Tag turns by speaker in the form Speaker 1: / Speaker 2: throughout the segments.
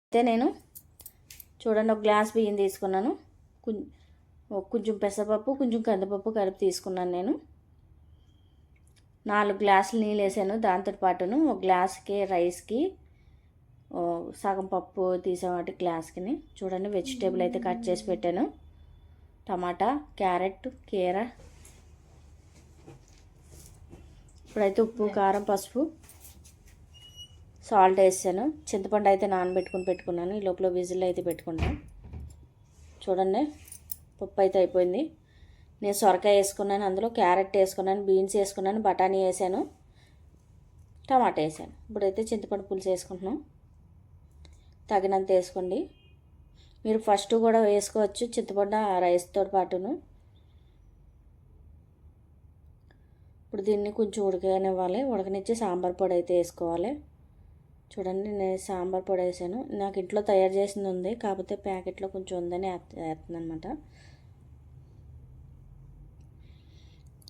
Speaker 1: అయితే నేను చూడండి ఒక గ్లాస్ బియ్యం తీసుకున్నాను, కొంచెం పెసరపప్పు కొంచెం కందిపప్పు కలిపి తీసుకున్నాను. నేను 4 గ్లాసులు నీళ్ళు వేసాను. దాంతో పాటును ఒక గ్లాస్కి రైస్కి సగం పప్పు తీసామంటే గ్లాస్కి. చూడండి వెజిటేబుల్ అయితే కట్ చేసి పెట్టాను, టమాటా, క్యారెట్, కీర. ఇప్పుడైతే ఉప్పు, కారం, పసుపు, సాల్ట్ వేసాను. చింతపండు అయితే నానబెట్టుకుని పెట్టుకున్నాను. ఈ లోపల విజిల్ అయితే పెట్టుకుంటాను. చూడండి పప్పు అయితే అయిపోయింది. నేను సొరకాయ వేసుకున్నాను, అందులో క్యారెట్ వేసుకున్నాను, బీన్స్ వేసుకున్నాను, బఠానీ వేసాను, టమాటా వేసాను. ఇప్పుడైతే చింతపండు పులుసు వేసుకుంటున్నాం. తగినంత వేసుకోండి. మీరు ఫస్ట్ కూడా వేసుకోవచ్చు చింతపండు రైస్తో పాటును. ఇప్పుడు దీన్ని కొంచెం ఉడకనివ్వాలి. ఉడకనిచ్చి సాంబార్ పొడి అయితే వేసుకోవాలి. చూడండి నేను సాంబార్ పొడి వేసాను. నాకు ఇంట్లో తయారు చేసింది ఉంది, కాకపోతే ప్యాకెట్లో కొంచెం ఉందని వేస్తున్నాను అనమాట.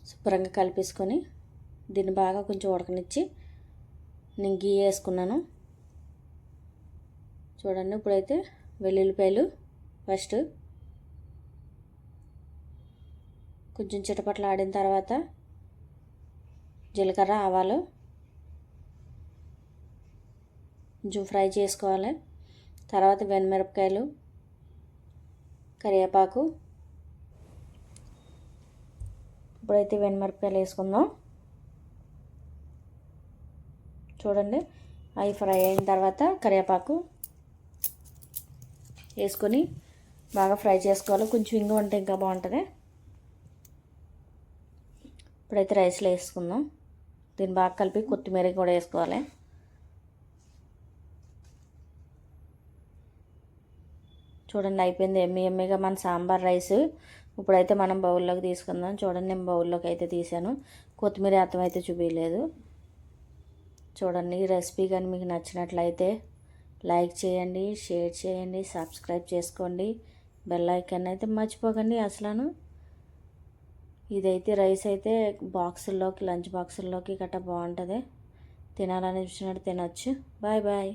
Speaker 1: శుభ్రంగా కలిపేసుకొని దీన్ని బాగా కొంచెం ఉడకనిచ్చి నేను గీ వేసుకున్నాను. చూడండి ఇప్పుడైతే వెల్లుల్లిపాయలు ఫస్ట్ కొంచెం చిటపట్లు ఆడిన తర్వాత జీలకర్ర, ఆవాలు కొంచెం ఫ్రై చేసుకోవాలి. తర్వాత వెన్నమిరపకాయలు, కరివేపాకు. ఇప్పుడైతే వెన్నమిరపకాయలు వేసుకుందాం. చూడండి అవి ఫ్రై అయిన తర్వాత కరివేపాకు వేసుకొని బాగా ఫ్రై చేసుకోవాలి. కొంచెం ఇంగు ఉంటే ఇంకా బాగుంటుంది. ఇప్పుడైతే రైస్లో వేసుకుందాం. దీన్ని బాగా కలిపి కొత్తిమీర కూడా వేసుకోవాలి. చూడండి అయిపోయింది ఎమ్మీగా మన సాంబార్ రైస్. ఇప్పుడైతే మనం బౌల్లోకి తీసుకుందాం. చూడండి నేను బౌల్లోకి అయితే తీసాను. కొత్తిమీర అర్థం అయితే చూపించలేదు. చూడండి ఈ రెసిపీ కానీ మీకు నచ్చినట్లయితే లైక్ చేయండి, షేర్ చేయండి, సబ్స్క్రైబ్ చేసుకోండి, బెల్ ఐకాన్ అయితే మర్చిపోకండి. అసలు ఇదైతే రైస్ అయితే బాక్సుల్లోకి, లంచ్ బాక్సుల్లోకి గట్రా బాగుంటుంది. తినాలనిపించినట్టు తినచ్చు. Bye bye.